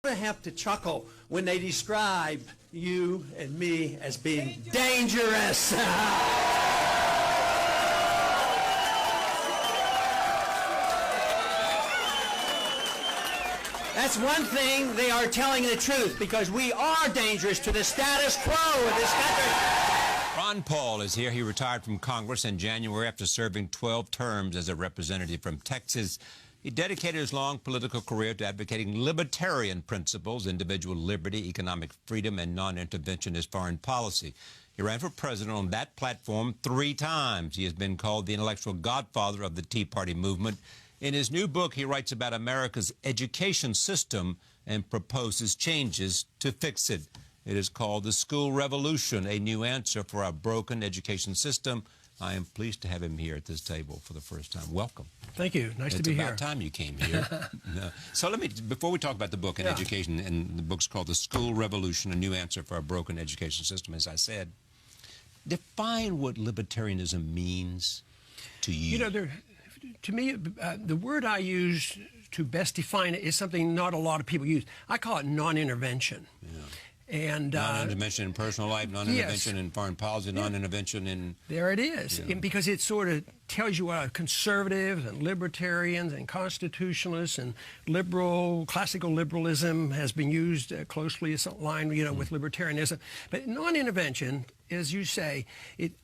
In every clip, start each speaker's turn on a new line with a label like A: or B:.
A: Have to chuckle when they describe you and me as being dangerous. That's one thing, they are telling the truth, because we are dangerous to the status quo of this country.
B: Ron Paul is here. He retired from Congress in January after serving 12 terms as a representative from Texas. He dedicated his long political career to advocating libertarian principles, individual liberty, economic freedom, and non-interventionist foreign policy. He ran for president on that platform 3 times. He has been called the intellectual godfather of the Tea Party movement. In his new book, he writes about America's education system and proposes changes to fix it. It is called The School Revolution, a new answer for our broken education system. I am pleased to have him here at this table for the first time. Welcome.
C: Thank you. Nice to be here.
B: It's about time you came here. So before we talk about the book and education, and the book's called The School Revolution, a new answer for our broken education system, as I said, define what libertarianism means to you.
C: You know, to me, the word I use to best define it is something not a lot of people use. I call it non-intervention. Yeah. And
B: non-intervention in personal life, non-intervention in foreign policy, non-intervention in...
C: There it is. And because it sort of tells you what conservatives and libertarians and constitutionalists and classical liberalism has been used closely as aligned, with libertarianism. But non-intervention, as you say,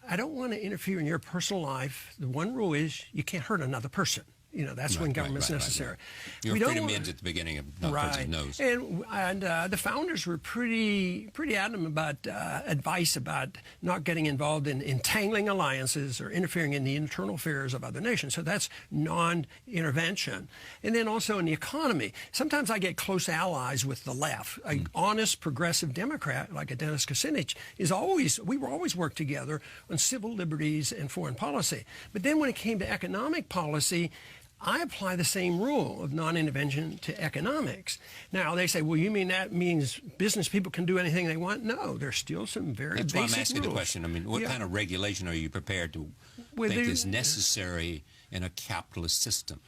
C: I don't want to interfere in your personal life. The one rule is you can't hurt another person. That's when government's necessary.
B: Your freedom ends at the beginning of no person's nose.
C: And the founders were pretty adamant about advice about not getting involved in entangling alliances or interfering in the internal affairs of other nations. So that's non-intervention. And then also in the economy, sometimes I get close allies with the left. An honest, progressive Democrat like a Dennis Kucinich we were always work together on civil liberties and foreign policy. But then when it came to economic policy, I apply the same rule of non-intervention to economics. Now, they say, well, you mean that means business people can do anything they want? No, there's still some very basic rules.
B: That's why I'm asking the question. I mean, what kind of regulation are you prepared to think is necessary in a capitalist system?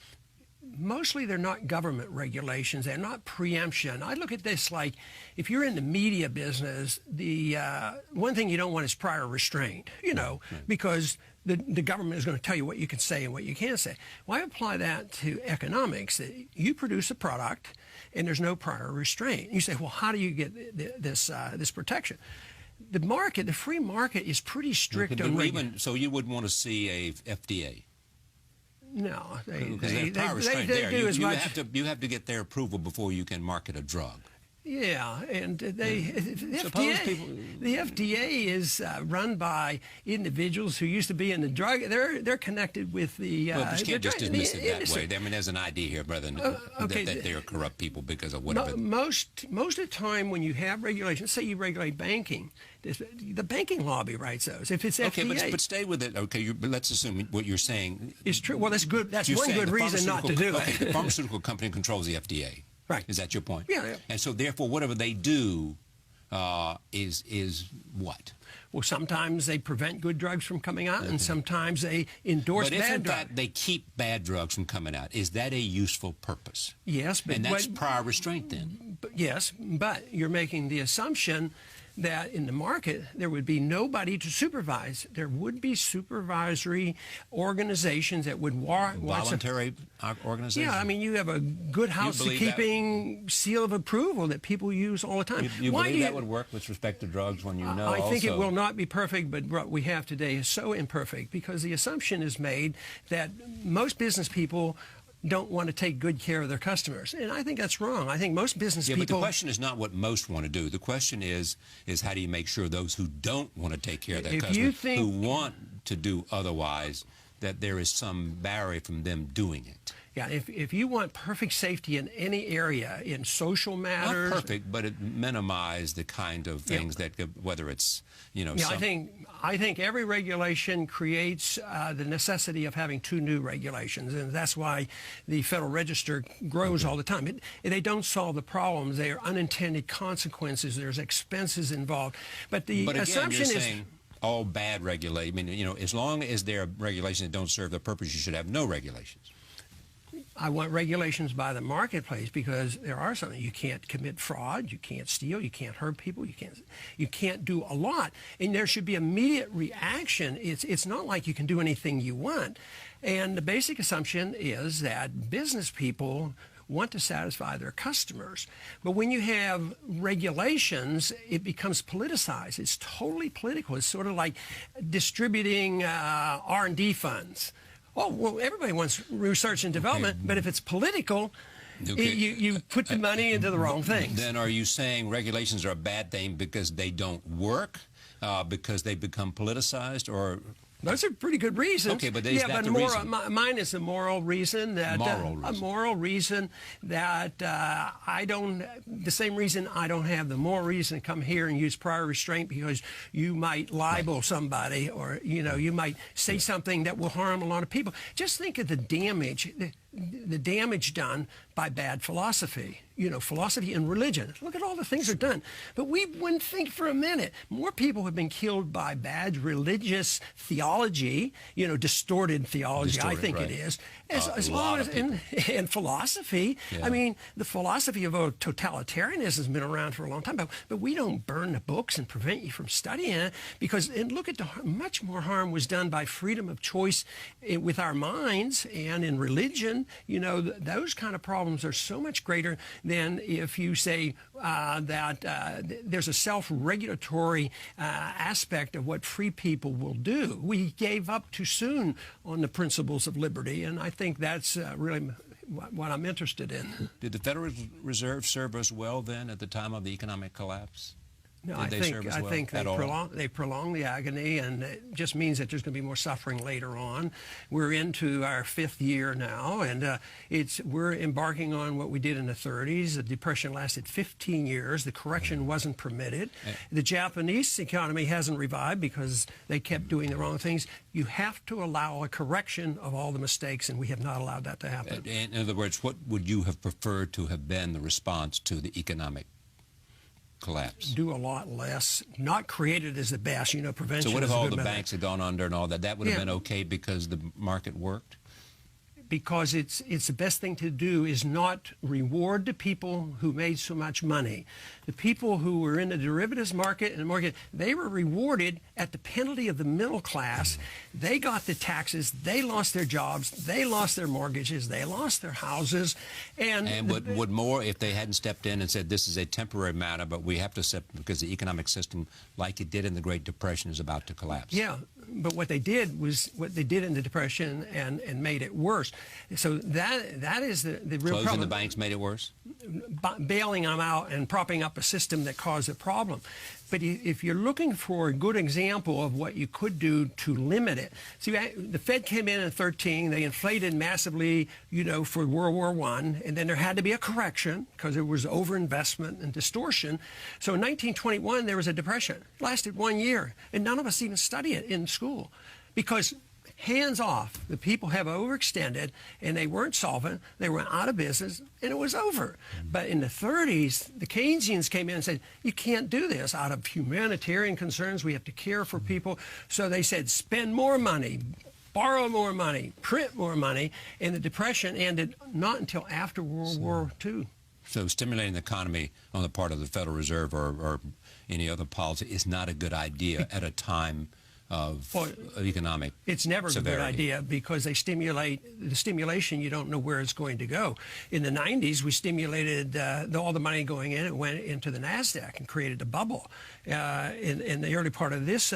C: Mostly they're not government regulations. They're not preemption. I look at this like if you're in the media business, the one thing you don't want is prior restraint, because the government is going to tell you what you can say and what you can't say. Well, I apply that to economics. That you produce a product and there's no prior restraint. You say, well, how do you get this protection? The free market is pretty strict on regulation.
B: So you wouldn't want to see a FDA?
C: No,
B: they do as much. You have to get their approval before you can market a drug.
C: Yeah, and the FDA is run by individuals who used to be in the drug. They're connected with the.
B: Well, but you can't just dismiss it that way. I mean, there's an idea here, brother, that they are corrupt people because of whatever.
C: Most of the time, when you have regulations, say you regulate banking, the banking lobby writes those. If it's FDA,
B: okay, but stay with it. Okay, but let's assume what you're saying
C: is true. Well, that's good. That's one good reason not to do it.
B: Okay, the pharmaceutical company controls the FDA.
C: Right.
B: Is that your point?
C: Yeah.
B: And so, therefore, whatever they do is what?
C: Well, sometimes they prevent good drugs from coming out, and sometimes they endorse bad drugs. But if, in fact,
B: they keep bad drugs from coming out, is that a useful purpose?
C: Yes.
B: And that's prior restraint, then?
C: Yes, but you're making the assumption that in the market there would be nobody to supervise. There would be supervisory organizations that would
B: voluntary organizations.
C: Yeah, I mean, you have a good housekeeping seal of approval that people use all the time.
B: You believe that would work with respect to drugs when you know?
C: I think it will not be perfect, but what we have today is so imperfect because the assumption is made that most business people don't want to take good care of their customers. And I think that's wrong. I think most business people...
B: but the question is not what most want to do. The question is how do you make sure those who don't want to take care of their customers, who want to do otherwise, that there is some barrier from them doing it?
C: Yeah, if you want perfect safety in any area, in social matters...
B: Not perfect, but it minimizes the kind of things that, whether it's,
C: I think every regulation creates the necessity of having 2 new regulations, and that's why the Federal Register grows all the time. They don't solve the problems. They are unintended consequences. There's expenses involved. But the assumption is...
B: Saying all bad regulation, as long as there are regulations that don't serve the purpose, you should have no regulations.
C: I want regulations by the marketplace, because there are some. You can't commit fraud, you can't steal, you can't hurt people, you can't do a lot, and there should be immediate reaction. It's not like you can do anything you want, and the basic assumption is that business people want to satisfy their customers. But when you have regulations, it becomes politicized. It's totally political. It's sort of like distributing R&D funds. Oh, well, everybody wants research and development, but if it's political, you put the money into the wrong things.
B: Then are you saying regulations are a bad thing because they don't work, because they become politicized, or...
C: Those are pretty good reasons.
B: Okay, but is that the reason?
C: Mine is a moral reason that a moral reason that I don't. The same reason I don't have the moral reason to come here and use prior restraint, because you might libel somebody, or you might say something that will harm a lot of people. Just think of the damage. The damage done by bad philosophy, philosophy and religion. Look at all the things that are done. But we wouldn't think for a minute. More people have been killed by bad religious theology, distorted theology, I think it is, as well as in philosophy. Yeah. I mean, the philosophy of totalitarianism has been around for a long time, but we don't burn the books and prevent you from studying it, because, and look at much more harm was done by freedom of choice with our minds and in religion. Those kind of problems are so much greater than if you say that there's a self-regulatory aspect of what free people will do. We gave up too soon on the principles of liberty, and I think that's really what I'm interested in.
B: Did the Federal Reserve serve us well then at the time of the economic collapse?
C: No, I think they prolong the agony, and it just means that there's going to be more suffering later on. We're into our 5th year now, and we're embarking on what we did in the 30s. The Depression lasted 15 years. The correction wasn't permitted. The Japanese economy hasn't revived because they kept doing the wrong things. You have to allow a correction of all the mistakes, and we have not allowed that to happen.
B: In other words, what would you have preferred to have been the response to the economic collapse?
C: Do a lot less. Not created as the best. Prevention.
B: So what if all the banks had gone under and all that? That would have been okay because the market worked?
C: Because it's the best thing to do is not reward the people who made so much money. The people who were in the derivatives market and the market, they were rewarded at the penalty of the middle class. They got the taxes. They lost their jobs. They lost their mortgages. They lost their houses. And
B: would more, if they hadn't stepped in and said this is a temporary matter, but we have to step because the economic system, like it did in the Great Depression, is about to collapse?
C: Yeah. But what they did was what they did in the Depression and made it worse. So that is the real problem.
B: Closing the banks made it worse?
C: Bailing them out and propping up a system that caused a problem. But if you're looking for a good example of what you could do to limit it, see, the Fed came in 13. They inflated massively, for World War I, and then there had to be a correction because there was overinvestment and distortion. So in 1921, there was a depression. It lasted 1 year, and none of us even study it in school because hands off. The people have overextended, and they weren't solvent. They went out of business, and it was over. But in the 30s, the Keynesians came in and said, you can't do this. Out of humanitarian concerns, we have to care for people. So they said, spend more money, borrow more money, print more money. And the Depression ended not until after World War II.
B: So stimulating the economy on the part of the Federal Reserve or any other policy is not a good idea at a time of economic
C: It's never
B: severity.
C: A good idea because they stimulate the stimulation. You don't know where it's going to go. In the 90s, we stimulated all the money going in. It went into the NASDAQ and created a bubble. In the early part of this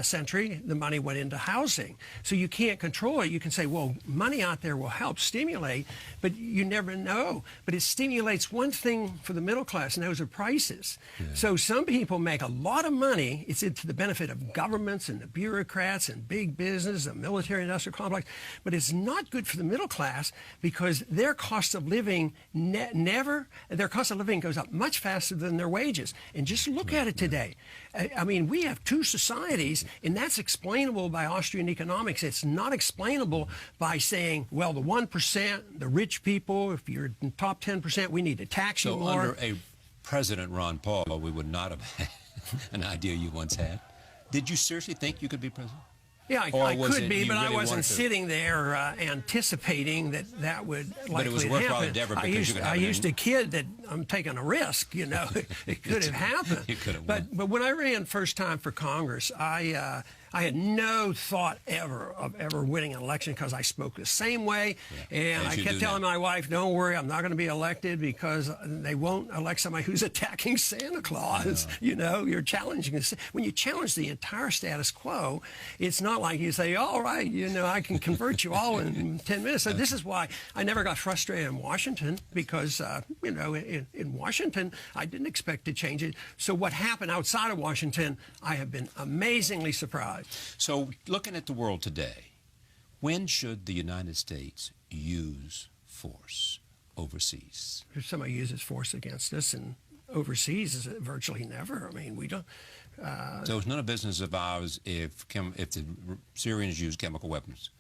C: century, the money went into housing. So you can't control it. You can say, well, money out there will help stimulate, but you never know. But it stimulates one thing for the middle class, and those are prices. Yeah. So some people make a lot of money. It's to the benefit of governments and the bureaucrats and big business, the military-industrial complex, but it's not good for the middle class because their cost of living their cost of living goes up much faster than their wages. And just look at it today. I mean, we have two societies, and that's explainable by Austrian economics. It's not explainable by saying, well, the 1%, the rich people, if you're in the top 10%, we need to tax you more.
B: So under a President Ron Paul, we would not have had an idea you once had. Did you seriously think you could be president?
C: Yeah,
B: Or
C: I
B: was
C: could
B: it
C: be,
B: you
C: but I
B: really
C: wasn't
B: wanted to?
C: sitting there anticipating that would likely
B: But it was a worthwhile
C: happen.
B: endeavor because you could have
C: I
B: it
C: used to kid that I'm taking a risk, you know. It could have happened.
B: You could have
C: but
B: won.
C: when I ran first time for Congress, I had no thought ever of ever winning an election because I spoke the same way, and
B: As
C: I
B: you
C: kept
B: do
C: telling
B: now.
C: my wife, "Don't worry, I'm not going to be elected because they won't elect somebody who's attacking Santa Claus." You know, you're challenging this. When you challenge the entire status quo, it's not like you say, "All right, you know, I can convert you all in 10 minutes." So this is why I never got frustrated in Washington because, you know, in Washington, I didn't expect to change it. So what happened outside of Washington, I have been amazingly surprised.
B: So, looking at the world today, when should the United States use force overseas?
C: If somebody uses force against us, and overseas is virtually never. I mean, we don't.
B: So it's none of business of ours if the Syrians use chemical weapons.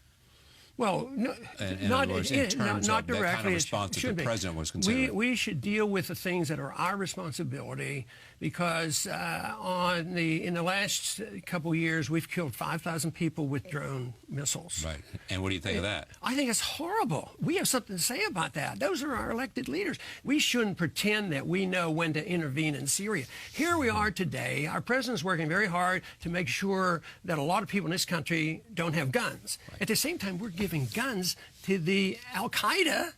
C: Well, no,
B: In
C: not,
B: other words, in terms
C: not
B: of that
C: directly.
B: kind of response that the president was considering.
C: We should deal with the things that are our responsibility because in the last couple of years, we've killed 5,000 people with drone missiles.
B: Right. And what do you think of that?
C: I think it's horrible. We have something to say about that. Those are our elected leaders. We shouldn't pretend that we know when to intervene in Syria. Here we are today. Our president's working very hard to make sure that a lot of people in this country don't have guns. Right. At the same time, we're giving guns to the Al-Qaeda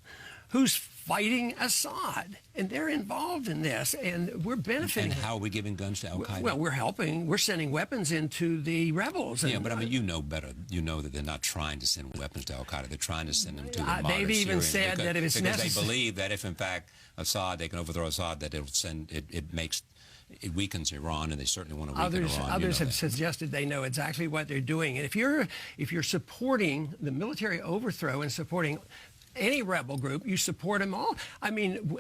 C: who's fighting Assad, and they're involved in this, and we're benefiting.
B: And how are we giving guns to Al-Qaeda?
C: Well, we're helping. We're sending weapons into the rebels.
B: Yeah, but I mean, you know better. You know that they're not trying to send weapons to Al-Qaeda. They're trying to send them to the moderate
C: they've even
B: Syrians
C: said that if it's
B: because
C: necessary.
B: they believe that if, in fact, Assad, they can overthrow Assad, that it weakens Iran, and they certainly want to weaken Iran.
C: Others have suggested they know exactly what they're doing. And if you're supporting the military overthrow and supporting any rebel group, you support them all. I mean,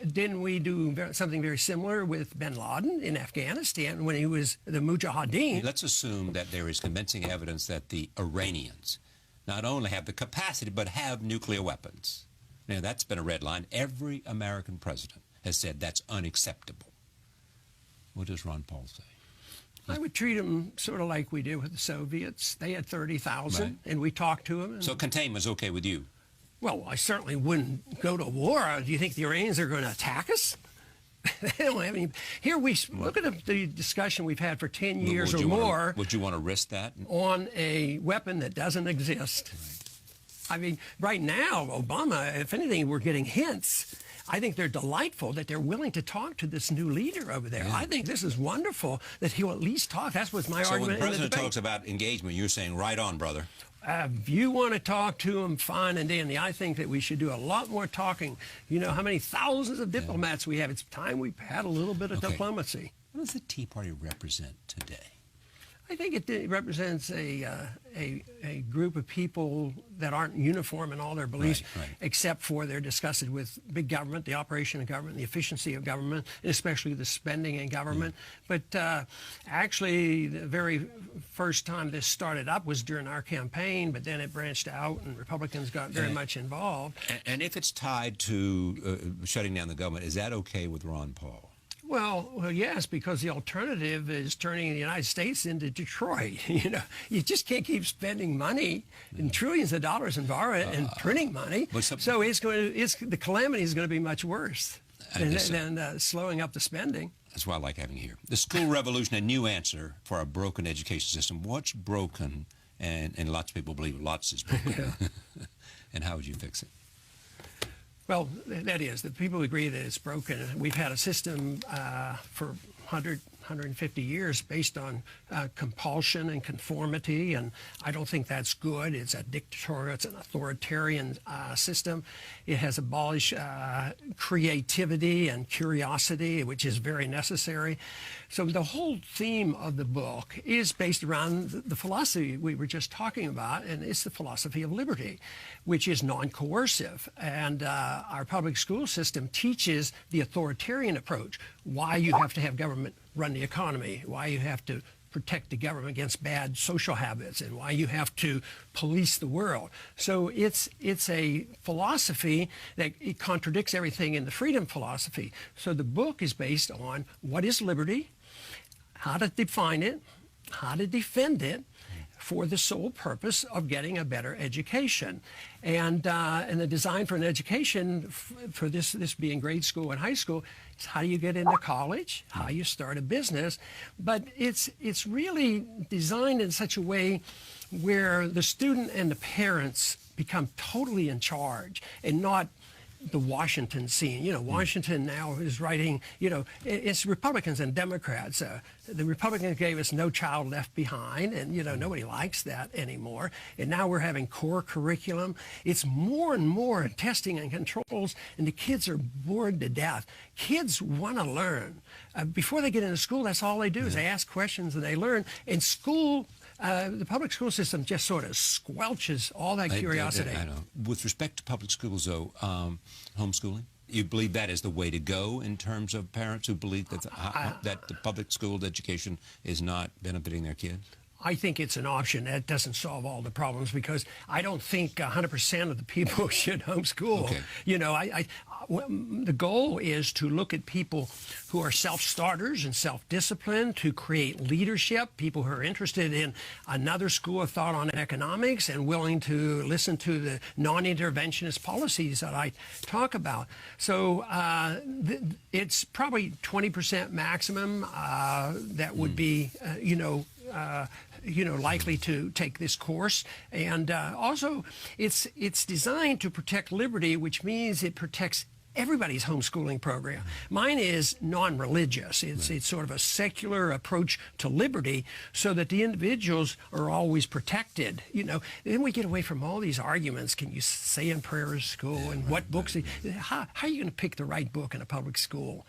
C: didn't we do something very similar with bin Laden in Afghanistan when he was the Mujahideen?
B: Let's assume that there is convincing evidence that the Iranians not only have the capacity but have nuclear weapons. Now, that's been a red line. Every American president has said that's unacceptable. What does Ron Paul say?
C: I would treat them sort of like we did with the Soviets. They had 30,000,
B: Right.
C: and we talked to them.
B: So containment's okay with you?
C: Well, I certainly wouldn't go to war. Do you think the Iranians are going to attack us? They don't have any. Here we look at the discussion we've had for 10 years or more.
B: Would you want to risk that?
C: On a weapon that doesn't exist. Right. I mean, right now, Obama, if anything, we're getting hints. I think they're delightful that they're willing to talk to this new leader over there. Yeah. I think this is wonderful that he'll at least talk. That's what's my argument in the debate.
B: So when the president talks about engagement, you're saying, right on, brother.
C: If you want to talk to him, fine and dandy. I think that we should do a lot more talking. You know how many thousands of diplomats we have. It's time we had a little bit of diplomacy.
B: What does the Tea Party represent today?
C: I think it represents a group of people that aren't uniform in all their beliefs, except for they're disgusted with big government, the operation of government, the efficiency of government, and especially the spending in government. But actually, the very first time this started up was during our campaign, but then it branched out and Republicans got very much involved.
B: And if it's tied to shutting down the government, is that okay with Ron Paul?
C: Well, yes, because the alternative is turning the United States into Detroit. You know, you just can't keep spending money and trillions of dollars and borrowing and printing money. So the calamity is going to be much worse than slowing up the spending.
B: That's why I like having you here. The school revolution, a new answer for a broken education system. What's broken? And lots of people believe lots is broken. And how would you fix it?
C: Well, that is, the people agree that it's broken. We've had a system for 150 years based on compulsion and conformity, and I don't think that's good. It's a dictatorial, it's an authoritarian system. It has abolished creativity and curiosity, which is very necessary. So the whole theme of the book is based around the philosophy we were just talking about, and it's the philosophy of liberty, which is non-coercive. And our public school system teaches the authoritarian approach, why you have to have government run the economy, why you have to protect the government against bad social habits, and why you have to police the world. So it's a philosophy that it contradicts everything in the freedom philosophy. So the book is based on what is liberty, how to define it, how to defend it, for the sole purpose of getting a better education. And the design for an education for this being grade school and high school is how you get into college, how you start a business. But it's really designed in such a way where the student and the parents become totally in charge and not the Washington scene. Washington now is writing, it's Republicans and Democrats. The Republicans gave us No Child Left Behind, and, nobody likes that anymore. And now we're having core curriculum. It's more and more testing and controls, and the kids are bored to death. Kids want to learn. Before they get into school, that's all they do is they ask questions and they learn. And school, the public school system just sort of squelches all that curiosity.
B: I know. With respect to public schools, though, homeschooling, you believe that is the way to go in terms of parents who believe that the public school education is not benefiting their kids?
C: I think it's an option. That doesn't solve all the problems because I don't think 100% of the people should homeschool.
B: Okay.
C: The goal is to look at people who are self-starters and self-disciplined, to create leadership, people who are interested in another school of thought on economics and willing to listen to the non-interventionist policies that I talk about. So it's probably 20% maximum that would be, likely to take this course. And also, it's designed to protect liberty, which means it protects everybody's homeschooling program. Mine is non-religious. It's sort of a secular approach to liberty so that the individuals are always protected. Then we get away from all these arguments. Can you say in prayer at school and what books? How are you going to pick the right book in a public school?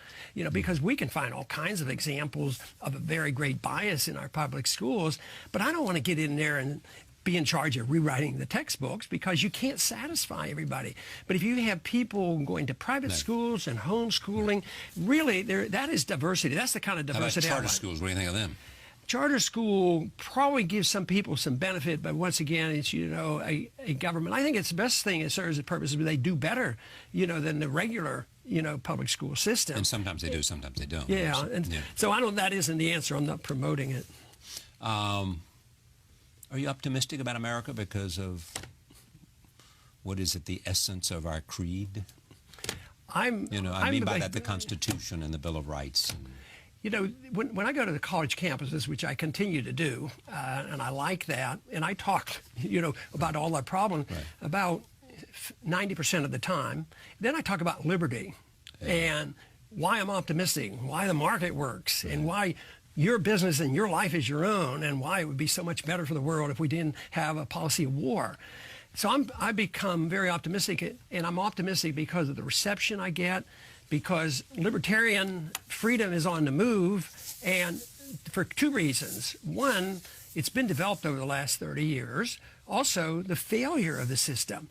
C: Because we can find all kinds of examples of a very great bias in our public schools, but I don't want to get in there and be in charge of rewriting the textbooks because you can't satisfy everybody. But if you have people going to private schools and homeschooling, really, that is diversity. That's the kind of diversity.
B: How about charter schools? What do you think of them?
C: Charter school probably gives some people some benefit, but once again, it's, a government. I think it's the best thing it serves the purpose, but they do better, than the regular, public school system.
B: And sometimes they do, sometimes they don't.
C: Yeah, so that isn't the answer. I'm not promoting it.
B: Are you optimistic about America because of, the essence of our creed? I mean by that the Constitution and the Bill of Rights.
C: When I go to the college campuses, which I continue to do, and I like that, and I talk, about all our problems, about 90% of the time, then I talk about liberty and why I'm optimistic, why the market works, and why your business and your life is your own, and why it would be so much better for the world if we didn't have a policy of war. So I become very optimistic, and I'm optimistic because of the reception I get, because libertarian freedom is on the move, and for two reasons. One, it's been developed over the last 30 years. Also, the failure of the system.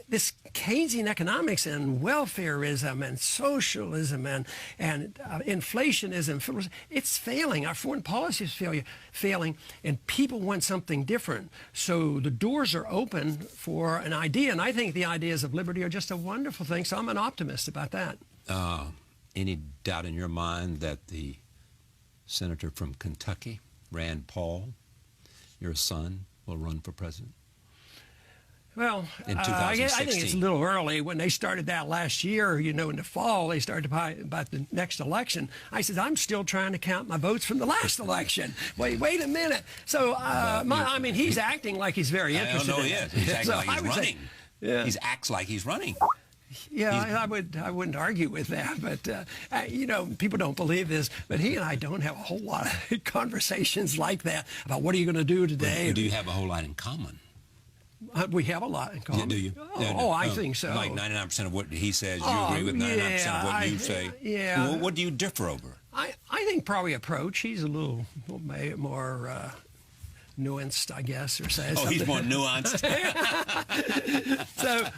C: This Keynesian economics and welfareism and socialism and inflationism, it's failing. Our foreign policy is failing, and people want something different. So the doors are open for an idea, and I think the ideas of liberty are just a wonderful thing, so I'm an optimist about that.
B: Any doubt in your mind that the senator from Kentucky, Rand Paul, your son, will run for president?
C: Well, I think it's a little early. When they started that last year, in the fall, they started about the next election. I said, I'm still trying to count my votes from the last election. Wait a minute. So, he's acting like he's very interested.
B: No, he is. He's acting like he's running. He acts like he's running.
C: Yeah, I wouldn't argue with that, but people don't believe this, but he and I don't have a whole lot of conversations like that about what are you going to do today.
B: Do you have a whole lot in common?
C: We have a lot in common.
B: Do you?
C: I think so.
B: Like 99% of what he says, you agree with 99% of what you say?
C: Yeah.
B: What do you differ over?
C: I think probably approach. He's a little more nuanced, I guess, or say.
B: He's more nuanced.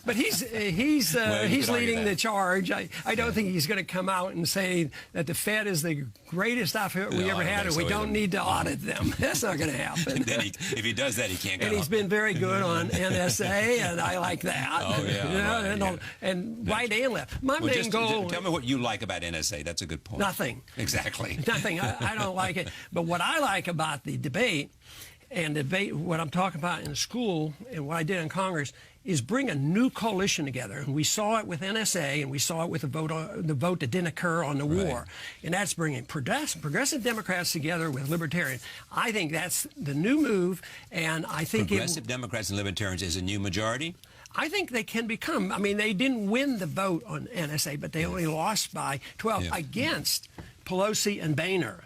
C: But he's leading the charge. I don't think he's going to come out and say that the Fed is the greatest outfit we ever had, and we don't need to audit them. That's not going to happen.
B: Then if he does that, he can't go.
C: And he's been very good on NSA, and I like that.
B: Oh yeah.
C: And right and left. My main goal.
B: Tell me what you like about NSA. That's a good point.
C: Nothing.
B: Exactly.
C: Nothing. I don't like it. But what I like about the debate and debate. What I'm talking about in school and what I did in Congress is bring a new coalition together. And we saw it with NSA, and we saw it with the vote that didn't occur on the war. And that's bringing progressive Democrats together with libertarian. I think that's the new move, and I think
B: progressive Democrats and libertarians is a new majority?
C: I think they can become. I mean, they didn't win the vote on NSA, but they only lost by 12 against Pelosi and Boehner.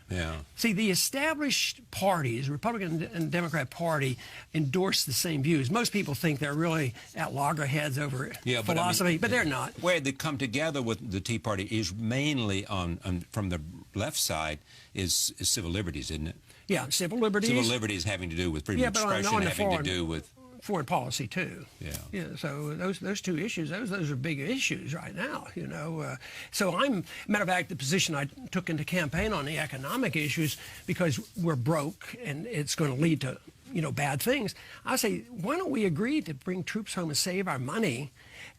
C: See, the established parties, Republican and Democrat Party, endorse the same views. Most people think they're really at loggerheads over philosophy, but they're not.
B: Where they come together with the Tea Party is mainly from the left side is civil liberties, isn't it?
C: Yeah, civil liberties.
B: Civil liberties having to do with freedom of expression, having to do with
C: foreign policy too. Yeah. So those two issues, those are big issues right now. You know. So matter of fact, the position I took into campaign on the economic issues, because we're broke and it's going to lead to bad things. I say, why don't we agree to bring troops home and save our money?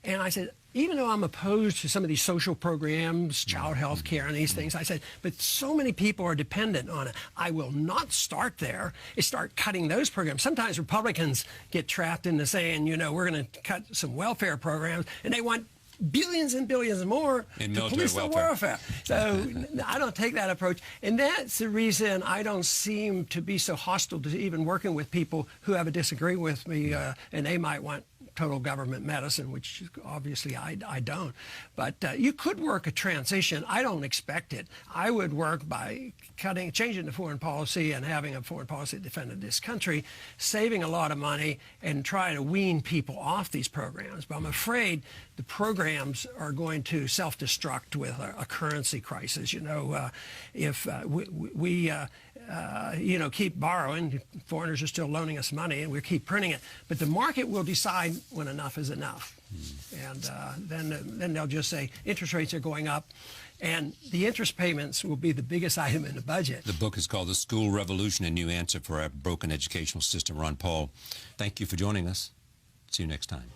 C: And I said, even though I'm opposed to some of these social programs, child health care and these things, I said, but so many people are dependent on it. I will not start there and start cutting those programs. Sometimes Republicans get trapped into saying, we're going to cut some welfare programs, and they want billions and billions more to police the welfare. So I don't take that approach. And that's the reason I don't seem to be so hostile to even working with people who have a disagree with me, and they might want total government medicine, which obviously I don't. But you could work a transition. I don't expect it. I would work by changing the foreign policy and having a foreign policy that defended this country, saving a lot of money, and trying to wean people off these programs. But I'm afraid the programs are going to self-destruct with a currency crisis. If we keep borrowing, foreigners are still loaning us money, and we keep printing it. But the market will decide when enough is enough. And then they'll just say interest rates are going up, and the interest payments will be the biggest item in the budget.
B: The book is called The School Revolution, A New Answer for Our Broken Educational System. Ron Paul, thank you for joining us. See you next time.